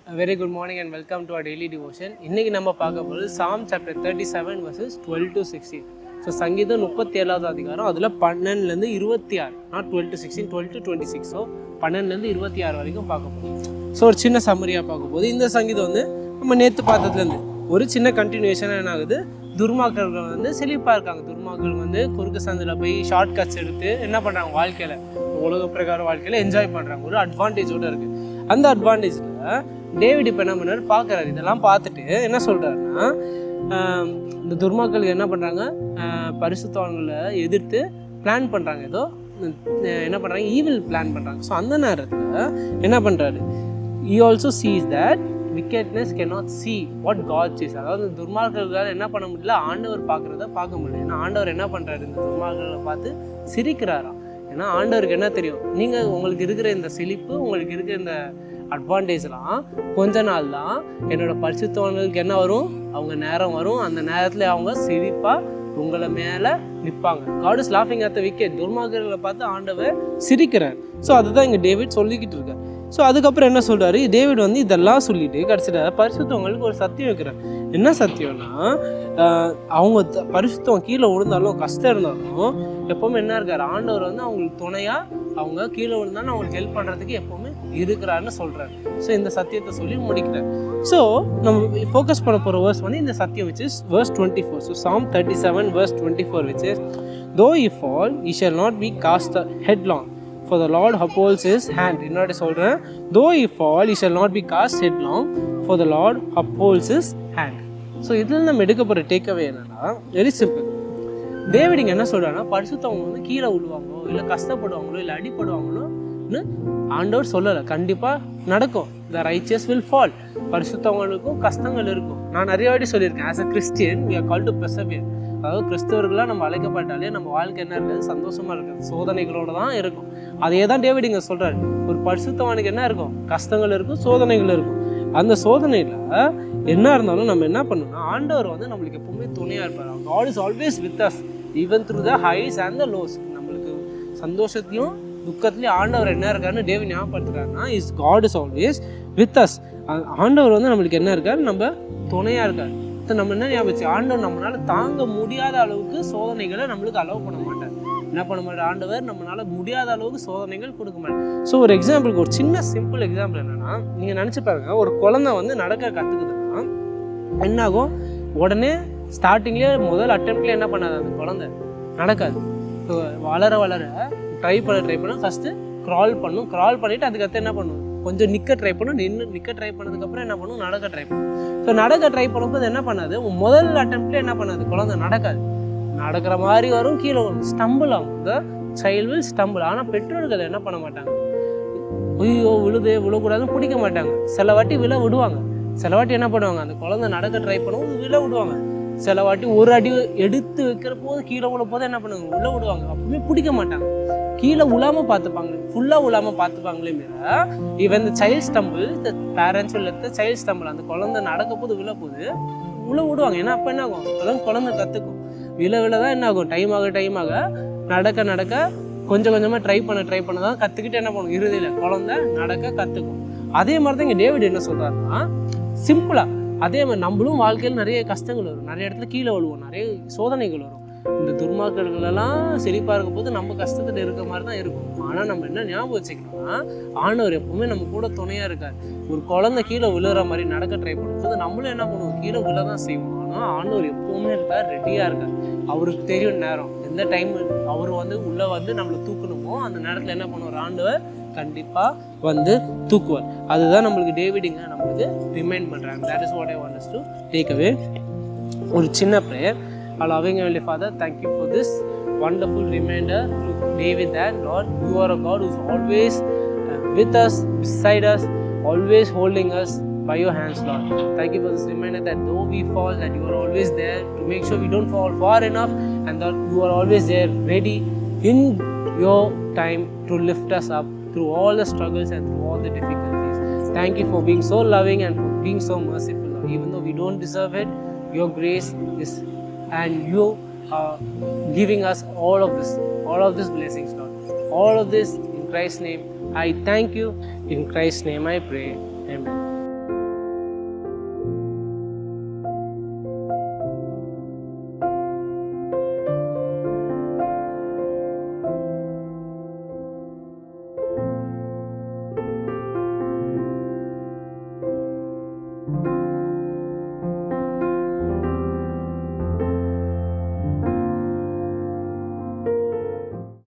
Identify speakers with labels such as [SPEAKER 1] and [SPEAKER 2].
[SPEAKER 1] Very good morning and welcome to our daily devotion. இன்னைக்கு நம்ம பார்க்க போகிறது Psalm chapter 37 verses 12 to 16. So சங்கீதம் 37வது அதிகாரம் அதில் 12லேருந்து 26, நாட் 12 to 16, 12 to 26. ஸோ 12லேருந்து 26 வரைக்கும் பார்க்க போகிறோம். ஸோ ஒரு சின்ன சம்மரியாக பார்க்க போது இந்த சங்கீதம் வந்து நம்ம நேற்று பார்த்ததுலேருந்து ஒரு சின்ன கண்டினியூஷனாக என்ன ஆகுது, துர்மாக்கர்கள் வந்து செழிப்பாக இருக்காங்க. துர்மாக்கள் வந்து குறுக்கு சந்தில் போய் ஷார்ட் கட்ஸ் எடுத்து என்ன பண்ணுறாங்க, வாழ்க்கையில் உலக பிரகார வாழ்க்கையில் என்ஜாய் பண்ணுறாங்க. ஒரு அட்வான்டேஜோடு இருக்குது. அந்த அட்வான்டேஜில் டேவிட் இப்போ என்ன பண்ணார் பார்க்குறாரு. இதெல்லாம் பார்த்துட்டு என்ன சொல்கிறாருன்னா, இந்த துர்மாக்கள் என்ன பண்ணுறாங்க, பரிசுத்தவான்களை எதிர்த்து பிளான் பண்ணுறாங்க, ஏதோ என்ன பண்ணுறாங்க, ஈவில் பிளான் பண்ணுறாங்க. ஸோ அந்த நேரத்தில் என்ன பண்ணுறாரு, he also sees that wickedness cannot see what God sees. அதாவது துர்மார்க்கர்களால் என்ன பண்ண முடியல, ஆண்டவர் பார்க்குறத பார்க்க முடியல. ஏன்னா ஆண்டவர் என்ன பண்ணுறாரு, இந்த துர்மார்க்கர்களை பார்த்து சிரிக்கிறாராம். ஏன்னா ஆண்டவருக்கு என்ன தெரியும், நீங்கள் உங்களுக்கு இருக்கிற இந்த செழிப்பு, உங்களுக்கு இருக்கிற இந்த அட்வான்டேஜ்லாம் கொஞ்ச நாள் தான். என்னோட பரிசுத்தவான்களுக்கு என்ன வரும், அவங்க நேரம் வரும், அந்த நேரத்தில் அவங்க சிரிப்பாக உங்களை மேலே நிற்பாங்க. God is laughing at the wicked. துர்மார்க்கர்களை பார்த்து ஆண்டவர் சிரிக்கிறார். ஸோ அதுதான் இங்கே டேவிட் சொல்லிக்கிட்டு இருக்கார். ஸோ அதுக்கப்புறம் என்ன சொல்கிறாரு, டேவிட் வந்து இதெல்லாம் சொல்லிட்டு கடைசியில் பரிசுத்தவங்களுக்கு ஒரு சத்தியம் வைக்கிறார். என்ன சத்தியம்னா, அவங்க பரிசுத்தவங்க கீழே விழுந்தாலும் கஷ்டம் இருந்தாலும் எப்போவுமே என்ன இருக்கார், ஆண்டவர் வந்து அவங்களுக்கு துணையாக, அவங்க கீழே விழுந்தாலும் அவங்களுக்கு ஹெல்ப் பண்ணுறதுக்கு எப்போவுமே இருக்கிறாருன்னு சொல்கிறார். ஸோ இந்த சத்தியத்தை சொல்லி முடிக்கிறார். ஸோ நம்ம ஃபோக்கஸ் பண்ண போகிற வேர்ஸ் வந்து இந்த சத்தியம் which is verse 24. So Psalm 37 verse 24 which is, though he fall he shall not be cast headlong, for the Lord upholds his hand. இன்னொரு சொல்கிறேன், though he fall he shall not be cast headlong, for the Lord upholds his hand. So இதில் நம்ம எடுக்க போகிற takeaway என்னன்னா, very simple. David இங்கே என்ன சொல்கிறாங்கன்னா, பரிசுத்தவங்க வந்து கீழே விழுவாங்களோ இல்லை கஷ்டப்படுவாங்களோ இல்லை அடிப்படுவாங்களோன்னு ஆண்டவர் சொல்லலை. கண்டிப்பாக நடக்கும். The righteous will fall. பரிசுத்தவங்களுக்கும் கஷ்டங்கள் இருக்கும். நான் நிறைய வாட்டி சொல்லியிருக்கேன், as a Christian we are called to persevere. அதாவது கிறிஸ்தவர்களாக நம்ம அழைக்கப்பட்டாலே நம்ம வாழ்க்கை என்ன இருக்காது, சந்தோஷமாக இருக்காது, சோதனைகளோடு தான் இருக்கும். அதே தான் டேவிட் இங்கே சொல்கிறாரு. ஒரு பரிசுத்தவனுக்கு என்ன இருக்கும், கஷ்டங்கள் இருக்கும், சோதனைகள் இருக்கும். அந்த சோதனையில் என்ன இருந்தாலும் நம்ம என்ன பண்ணணும்னா, ஆண்டவர் வந்து நம்மளுக்கு எப்பவுமே துணையாக இருப்பார். God is always with us even through the highs and the lows. நம்மளுக்கு சந்தோஷத்தையும் துக்கத்துலேயும் ஆண்டவர் என்ன இருக்காருன்னு டேவிட் ஞாபகப்படுத்துறாருன்னா, is God is always with us. ஆண்டவர் வந்து நம்மளுக்கு என்ன இருக்கார், நம்ம துணையாக இருக்கார். நம்ம என்ன ஞாபகம், ஆண்டவர் நம்மளால தாங்க முடியாத அளவுக்கு சோதனைகளை நம்மளுக்கு அலோவ் பண்ண மாட்டார். என்ன பண்ண மாட்டார், ஆண்டவர் நம்மளால முடியாத அளவுக்கு சோதனைகள் கொடுக்க மாட்டார். ஸோ ஒரு எக்ஸாம்பிளுக்கு, ஒரு சின்ன சிம்பிள் எக்ஸாம்பிள் என்னன்னா, நீங்கள் நினச்சி பாருங்க, ஒரு குழந்தை வந்து நடக்க கற்றுக்குதுன்னா என்னாகும், உடனே ஸ்டார்டிங்லேயே முதல் அட்டெம்ப்ட்லேயே என்ன பண்ணாது, அந்த குழந்தை நடக்காது. வளர வளர ட்ரை பண்ண ஃபஸ்ட்டு க்ரால் பண்ணிவிட்டு அதுக்கடுத்து என்ன பண்ணும், கொஞ்சம் நிற்க ட்ரை பண்ணும், நிற்க ட்ரை பண்ணதுக்கப்புறம் என்ன பண்ணும், நடக்க ட்ரை பண்ணும். ஸோ நடக்க ட்ரை பண்ணும்போது என்ன பண்ணாது, முதல் அட்டெம்ப்ட்லேயே என்ன பண்ணாது, குழந்தை நடக்காது. நடக்கிற மாதிரி வரும், கீழே வரும், ஸ்டம்பிள் ஆகும். The child will stumble. ஆனால் பெற்றோர்கள் என்ன பண்ண மாட்டாங்க, ஐயோ விழக்கூடாதுன்னு பிடிக்க மாட்டாங்க. சில வாட்டி விடுவாங்க, சில வாட்டி என்ன பண்ணுவாங்க, அந்த குழந்தை நடக்க ட்ரை பண்ணும்போது விடுவாங்க. சில வாட்டி ஒரு அடி எடுத்து வைக்கிற போது கீழே விழ போது என்ன பண்ணுவாங்க, விடுவாங்க. அப்பவுமே பிடிக்க மாட்டாங்க, கீழே விழாமல் பார்த்துப்பாங்க, ஃபுல்லாக விழாமல் பார்த்துப்பாங்களே மீற. Even the child stumble, the parents will let the child stumble. அந்த குழந்தை நடக்க போது விடுவாங்க. ஏன்னா அப்போ என்ன ஆகும், அப்போதான் குழந்தை கற்றுக்கும். விழ தான் என்ன ஆகும், டைம் ஆக நடக்க கொஞ்சம் கொஞ்சமாக ட்ரை பண்ண தான் கற்றுக்கிட்டு என்ன பண்ணும், இறுதியில் குழந்தை நடக்க கற்றுக்கும். அதே மாதிரி தான் இங்கே டேவிட் என்ன சொல்கிறாருன்னா, சிம்பிளாக அதே மாதிரி நம்மளும் வாழ்க்கையில் நிறைய கஷ்டங்கள் வரும், நிறைய இடத்துல கீழே விழுவோம், நிறைய சோதனைகள் வரும். இந்த துர்மார்க்கர்களெல்லாம் செழிப்பாக இருக்கும் போது நம்ம கஷ்டத்தில் இருக்க மாதிரி தான் இருக்கும். ஆனால் நம்ம என்ன ஞாபகம் வச்சுக்கணும்னா, ஆண்டவர் எப்பவுமே நம்ம கூட துணையாக இருக்கார். ஒரு குழந்தை கீழே விழுற மாதிரி நடக்க ட்ரை பண்ணும்போது நம்மளும் என்ன பண்ணுவோம், கீழே விழ தான் செய்வோம். ஆனால் ஆண்டவர் எப்பவுமே இருக்கார், ரெடியாக இருக்கார். அவருக்கு தெரியும் நேரம், எந்த டைம் அவர் வந்து உள்ளே வந்து நம்மளை தூக்கணுமோ அந்த நேரத்தில் என்ன பண்ணுவார், ஆண்டவர் கண்டிப்பாக வந்து தூக்குவார். அதுதான் நம்மளுக்கு டேவிடிங்க நம்மளுக்கு ரிமைண்ட் பண்ணுறாங்க. That is what I want us to take away. ஒரு சின்ன prayer. Our loving Heavenly Father, thank you for this wonderful reminder through David that Lord, you are a God who's always with us, beside us, always holding us by your hands, Lord. Thank you for this reminder that though we fall, that you are always there to make sure we don't fall far enough, and that you are always there ready in your time to lift us up through all the struggles and through all the difficulties. Thank you for being so loving and for being so merciful, Lord. Even though we don't deserve it, your grace is, and you are giving us all of this blessings, Lord. All of this in Christ's name I thank you. In Christ's name I pray. Amen.